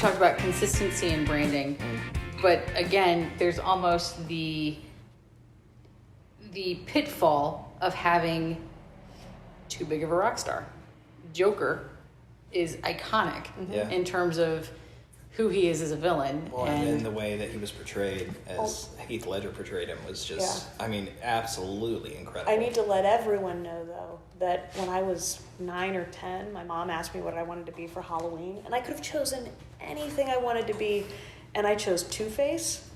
talked about consistency in branding, but again, there's almost the pitfall of having too big of a rock star. Joker is iconic in terms of who he is as a villain. Well, and then the way that he was portrayed, as Heath Ledger portrayed him, was just, I mean, absolutely incredible. I need to let everyone know, though, that when I was 9 or 10, my mom asked me what I wanted to be for Halloween, and I could have chosen anything I wanted to be, and I chose Two-Face,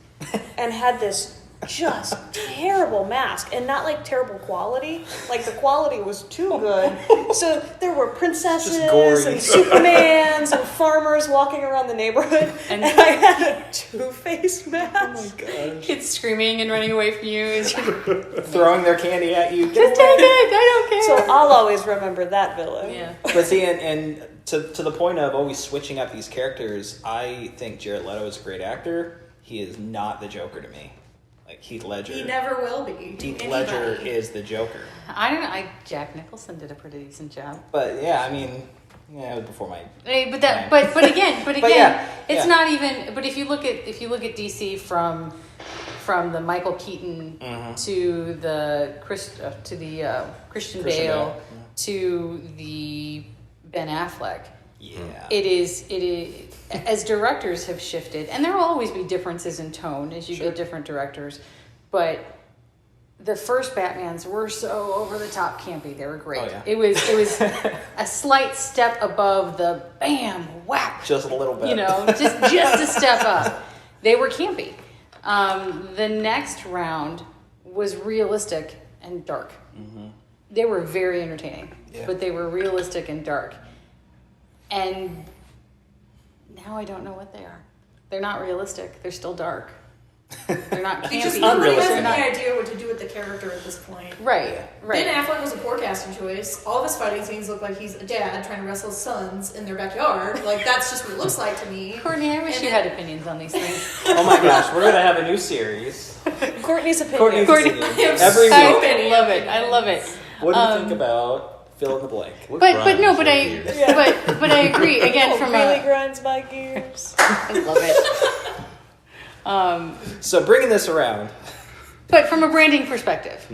and had this just terrible mask, and not like terrible quality, like the quality was too good. So there were princesses and Supermans and farmers walking around the neighborhood, and I had a Two-Face mask. Oh my gosh. Kids screaming and running away from you. Throwing their candy at you. Just take it, I don't care. So I'll always remember that villain. Yeah. But see, and to the point of always switching up these characters, I think Jared Leto is a great actor. He is not the Joker to me. Like Heath Ledger. He never will be. Heath Ledger is the Joker. I don't know. Jack Nicholson did a pretty decent job. But yeah, I mean, it was before my. But again, it's not even. But if you look at DC from the Michael Keaton to the Christian Bale to the Ben Affleck. Yeah. It is as directors have shifted, and there will always be differences in tone as you get different directors, but the first Batmans were so over the top campy. They were great. Oh, yeah. It was a slight step above the bam whack. Just a little bit. You know, just a step up. They were campy. The next round was realistic and dark. Mm-hmm. They were very entertaining, but they were realistic and dark. And now I don't know what they are. They're not realistic. They're still dark. They're not campy. Nobody has any idea what to do with the character at this point. Right. Ben Affleck was a poor casting choice. All of his fighting scenes look like he's a dad trying to wrestle his sons in their backyard. Like, that's just what it looks like to me. Courtney, I wish you had opinions on these things. Oh my gosh, we're going to have a new series. Courtney's opinion. Every week. I love it. What do you think about fill in the blank? But I agree. Again, from really grinds my gears. I love it. So bringing this around. But from a branding perspective,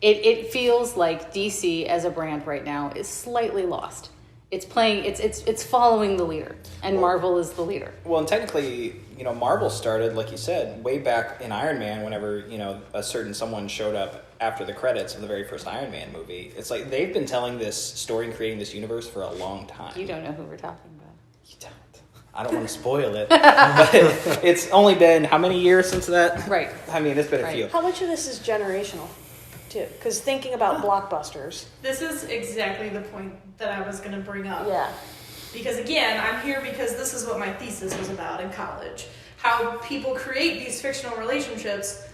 it feels like DC as a brand right now is slightly lost. It's following the leader, and Marvel is the leader. Well, and technically, Marvel started, like you said, way back in Iron Man. Whenever a certain someone showed up after the credits of the very first Iron Man movie, it's like they've been telling this story and creating this universe for a long time. You don't know who we're talking about. You don't. I don't want to spoil it, but it's only been how many years since that? Right. I mean, it's been a few. How much of this is generational, too? Because thinking about blockbusters. This is exactly the point that I was going to bring up. Yeah. Because again, I'm here because this is what my thesis was about in college. How people create these fictional relationships,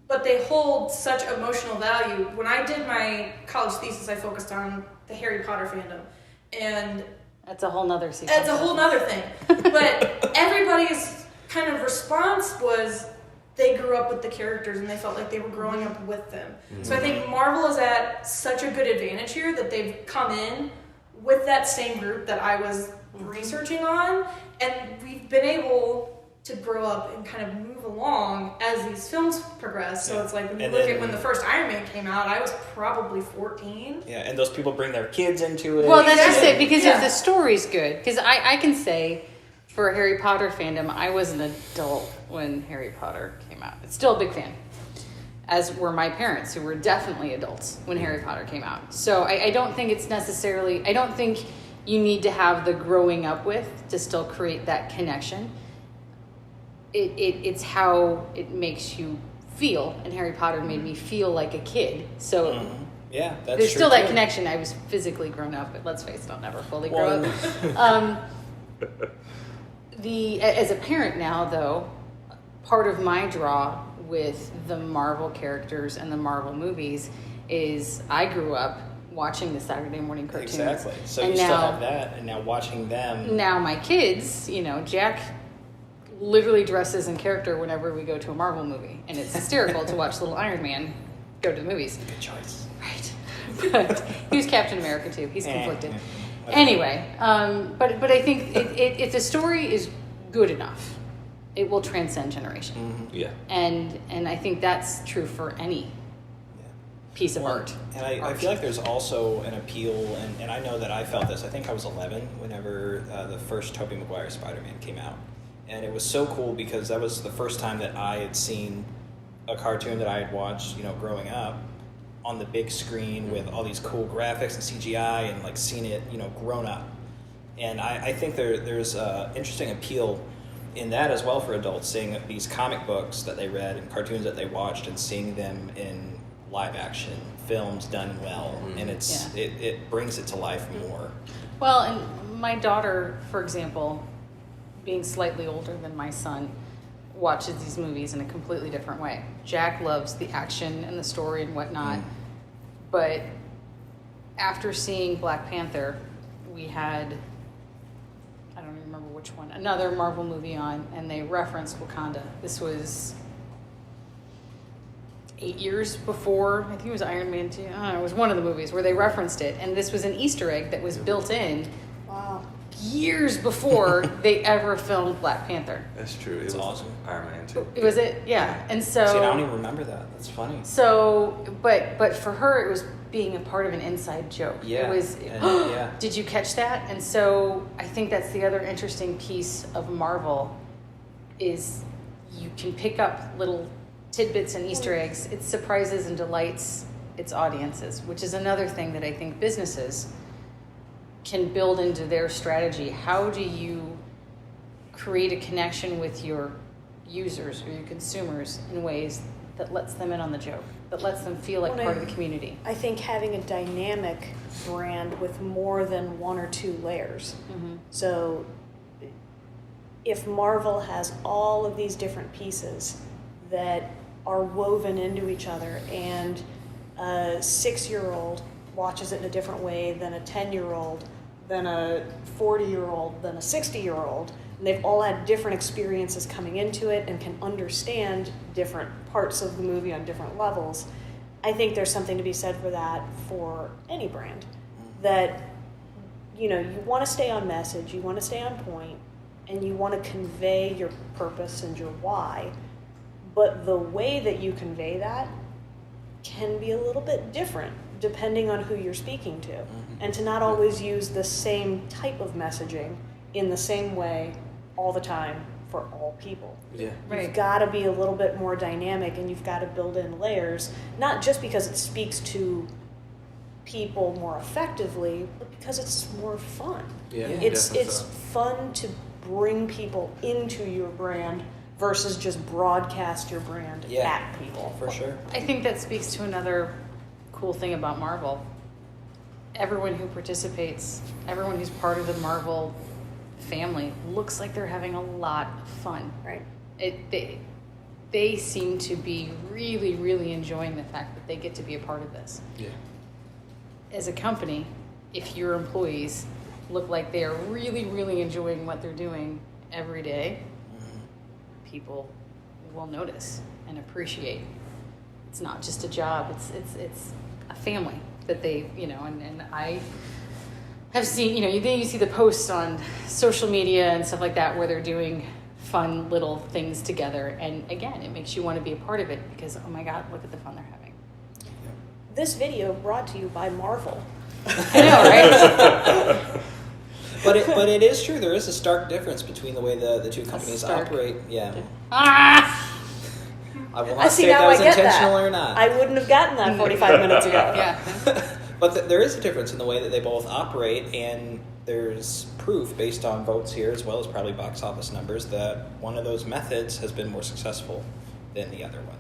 but they hold such emotional value. When I did my college thesis, I focused on the Harry Potter fandom. And that's a whole nother sequence. That's a whole nother thing. But everybody's kind of response was they grew up with the characters and they felt like they were growing up with them. Mm-hmm. So I think Marvel is at such a good advantage here that they've come in with that same group that I was researching on, and we've been able to grow up and kind of move along as these films progress. So it's like when you look at when the first Iron Man came out, I was probably 14. Yeah, and those people bring their kids into it. Well, that's just it, because if the story's good, because I can say for Harry Potter fandom, I was an adult when Harry Potter came out. It's still a big fan, as were my parents, who were definitely adults when Harry Potter came out. So I don't think it's necessarily, I don't think you need to have the growing up with to still create that connection. It's how it makes you feel, and Harry Potter made me feel like a kid. So yeah, that's there's true still that too. connection. I was physically grown up, but let's face it, I'll never fully grow up. As a parent now, though, part of my draw with the Marvel characters and the Marvel movies is I grew up watching the Saturday morning cartoons. Exactly. So and you now, still have that, and now watching them. Now my kids, Jack literally dresses in character whenever we go to a Marvel movie, and it's hysterical to watch little Iron Man go to the movies. Good choice. Right. But he was Captain America too. He's conflicted. Anyway, but I think if the story is good enough, it will transcend generation. Mm-hmm. Yeah. And I think that's true for any piece of art. And I feel like there's also an appeal, and I know that I felt this. I think I was 11 whenever the first Tobey Maguire Spider-Man came out. And it was so cool because that was the first time that I had seen a cartoon that I had watched, growing up on the big screen with all these cool graphics and CGI and like seeing it, grown up. And I think there's interesting appeal in that as well for adults, seeing these comic books that they read and cartoons that they watched and seeing them in live action films done well, and it brings it to life more. Well, and my daughter, for example, being slightly older than my son, watches these movies in a completely different way. Jack loves the action and the story and whatnot, but after seeing Black Panther, we had, I don't even remember which one, another Marvel movie on, and they referenced Wakanda. This was 8 years before, I think it was Iron Man 2. I don't know, it was one of the movies where they referenced it, and this was an Easter egg that was built in years before they ever filmed Black Panther. That's true. It's awesome. Iron Man too. Was it? Yeah. And so... See, I don't even remember that. That's funny. So, but for her, it was being a part of an inside joke. Yeah. It was, yeah. Did you catch that? And so I think that's the other interesting piece of Marvel is you can pick up little tidbits and Easter eggs. It surprises and delights its audiences, which is another thing that I think businesses can build into their strategy. How do you create a connection with your users or your consumers in ways that lets them in on the joke, that lets them feel like part of the community? I think having a dynamic brand with more than one or two layers. Mm-hmm. So if Marvel has all of these different pieces that are woven into each other, and a 6-year-old watches it in a different way than a 10-year-old, than a 40-year-old, than a 60-year-old, and they've all had different experiences coming into it and can understand different parts of the movie on different levels, I think there's something to be said for that for any brand. That, you want to stay on message, you want to stay on point, and you want to convey your purpose and your why, but the way that you convey that can be a little bit different depending on who you're speaking to, and to not always use the same type of messaging in the same way all the time for all people. Yeah. Right. You've got to be a little bit more dynamic, and you've got to build in layers, not just because it speaks to people more effectively, but because it's more fun. Yeah. It's definitely so. fun to bring people into your brand versus just broadcast your brand at people. For sure. I think that speaks to another cool thing about Marvel. Everyone who participates, everyone who's part of the Marvel family looks like they're having a lot of fun. Right. They seem to be really, really enjoying the fact that they get to be a part of this. Yeah. As a company, if your employees look like they are really, really enjoying what they're doing every day, people will notice and appreciate. It's not just a job, it's a family that they, and I have seen, you see the posts on social media and stuff like that where they're doing fun little things together, and again, it makes you want to be a part of it because, oh my God, look at the fun they're having. This video brought to you by Marvel. I know, right? But it is true. There is a stark difference between the way the two companies operate. Yeah. Ah! I will I not see, say if now that was I get intentional that. or not. I wouldn't have gotten that 45 minutes ago. Yeah. But there is a difference in the way that they both operate, and there's proof based on votes here as well as probably box office numbers that one of those methods has been more successful than the other one.